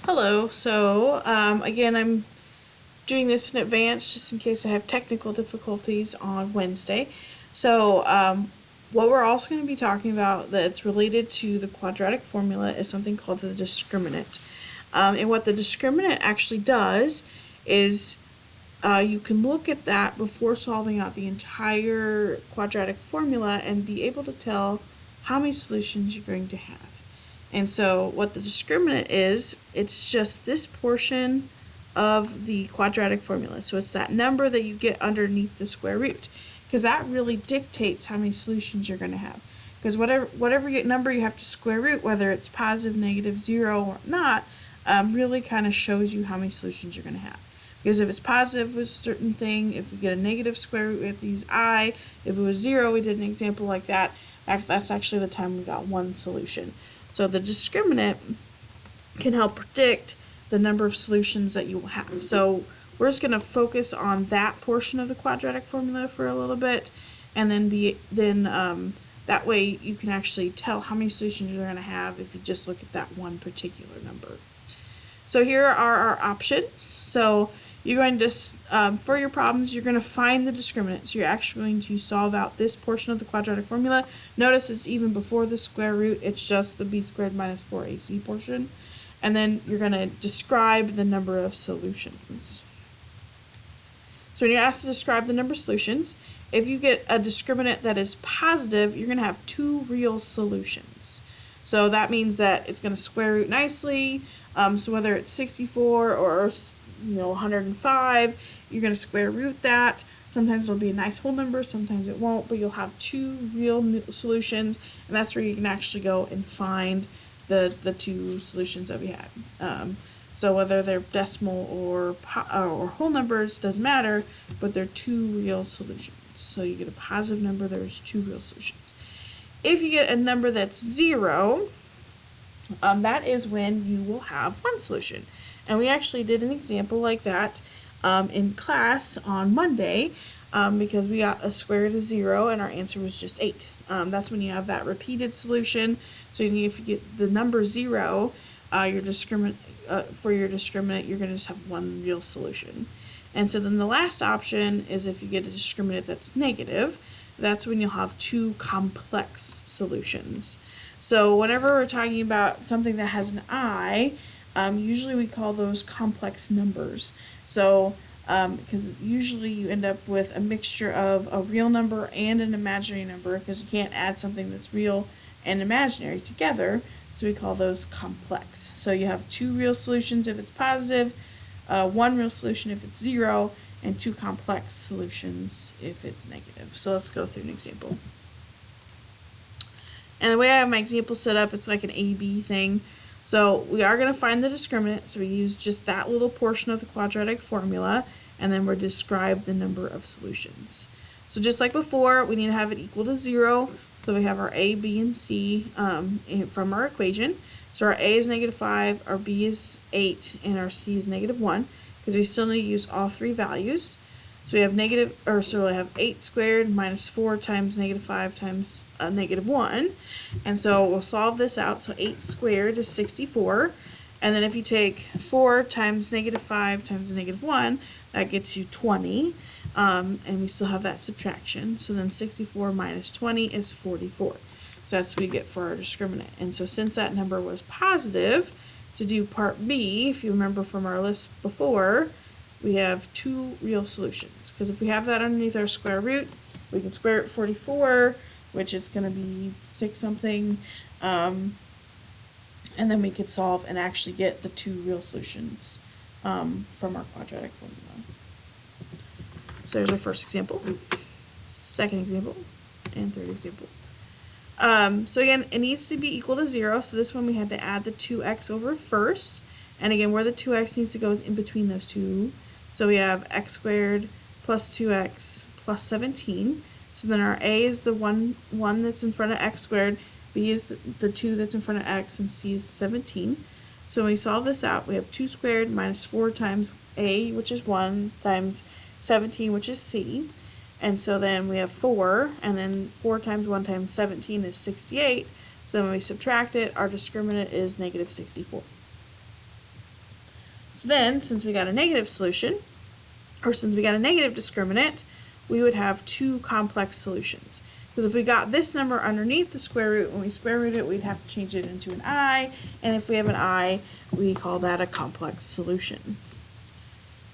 Hello, again, I'm doing this in advance just in case I have technical difficulties on Wednesday. What we're also going to be talking about that's related to the quadratic formula is something called the discriminant. And what the discriminant actually does is you can look at that before solving out the entire quadratic formula and be able to tell how many solutions you're going to have. And so what the discriminant is, it's just this portion of the quadratic formula. So it's that number that you get underneath the square root, because that really dictates how many solutions you're going to have. Because whatever number you have to square root, whether it's positive, negative, 0, or not, really kind of shows you how many solutions you're going to have. Because if it's positive with a certain thing, if we get a negative square root, we have to use I. If it was 0, we did an example like that. That's actually the time we got one solution. So the discriminant can help predict the number of solutions that you will have. So we're just going to focus on that portion of the quadratic formula for a little bit, and then that way you can actually tell how many solutions you're going to have if you just look at that one particular number. So here are our options. So you're going to, for your problems, you're going to find the discriminant. So you're actually going to solve out this portion of the quadratic formula. Notice it's even before the square root. It's just the b squared minus 4ac portion. And then you're going to describe the number of solutions. So when you're asked to describe the number of solutions, if you get a discriminant that is positive, you're going to have two real solutions. So that means that it's going to square root nicely. So whether it's 64 or 105, you're going to square root that. Sometimes it'll be a nice whole number, sometimes it won't, but you'll have two real solutions, and that's where you can actually go and find the two solutions that we had. So whether they're decimal or whole numbers doesn't matter, but they're two real solutions. So you get a positive number, there's two real solutions. If you get a number that's 0, that is when you will have one solution. And we actually did an example like that in class on Monday because we got a square root of 0 and our answer was just 8. That's when you have that repeated solution. So if you get the number 0, for your discriminant, you're going to just have one real solution. And so then the last option is if you get a discriminant that's negative, that's when you'll have two complex solutions. So whenever we're talking about something that has an I, usually we call those complex numbers. So because usually you end up with a mixture of a real number and an imaginary number, because you can't add something that's real and imaginary together, so we call those complex. So you have two real solutions if it's positive, one real solution if it's 0, and two complex solutions if it's negative. So let's go through an example. And the way I have my example set up, it's like an A-B thing. So we are going to find the discriminant, so we use just that little portion of the quadratic formula, and then we'll describe the number of solutions. So just like before, we need to have it equal to 0, so we have our A, B, and C from our equation. So our A is -5, our B is 8, and our C is -1, because we still need to use all three values. So we have we have 8 squared minus 4 times -5 times -1. And so we'll solve this out. So 8 squared is 64. And then if you take 4 times -5 times -1, that gets you 20. And we still have that subtraction. So then 64 minus 20 is 44. So that's what we get for our discriminant. And so since that number was positive, to do part B, if you remember from our list before, we have two real solutions. Because if we have that underneath our square root, we can square root 44, which is going to be 6 something, and then we could solve and actually get the two real solutions from our quadratic formula. So there's our first example, second example, and third example. So again, it needs to be equal to 0, so this one we had to add the 2x over first, and again, where the 2x needs to go is in between those two. So we have x squared plus 2x plus 17. So then our A is the one that's in front of x squared, B is the 2 that's in front of x, and C is 17. So when we solve this out, we have 2 squared minus 4 times A, which is 1, times 17, which is C. And so then we have 4, and then 4 times 1 times 17 is 68. So then when we subtract it, our discriminant is -64. So then, since we got a negative solution, or since we got a negative discriminant, we would have two complex solutions. Because if we got this number underneath the square root, when we square root it, we'd have to change it into an I, and if we have an I, we call that a complex solution.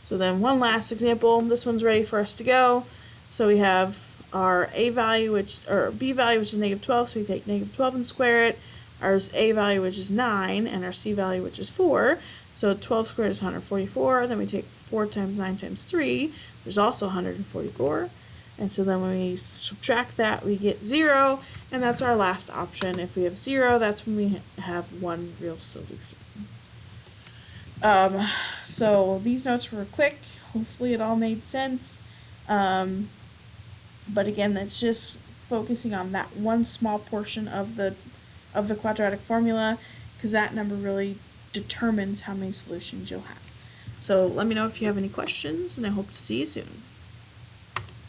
So then one last example, this one's ready for us to go. So we have our A value, or B value, which is negative 12, so we take negative 12 and square it. Our A value, which is 9, and our C value, which is 4. So 12 squared is 144, then we take 4 times 9 times 3, which is also 144. And so then when we subtract that, we get 0, and that's our last option. If we have 0, that's when we have one real solution. So these notes were quick. Hopefully it all made sense. But again, that's just focusing on that one small portion of the quadratic formula, because that number really determines how many solutions you'll have. So let me know if you have any questions, and I hope to see you soon.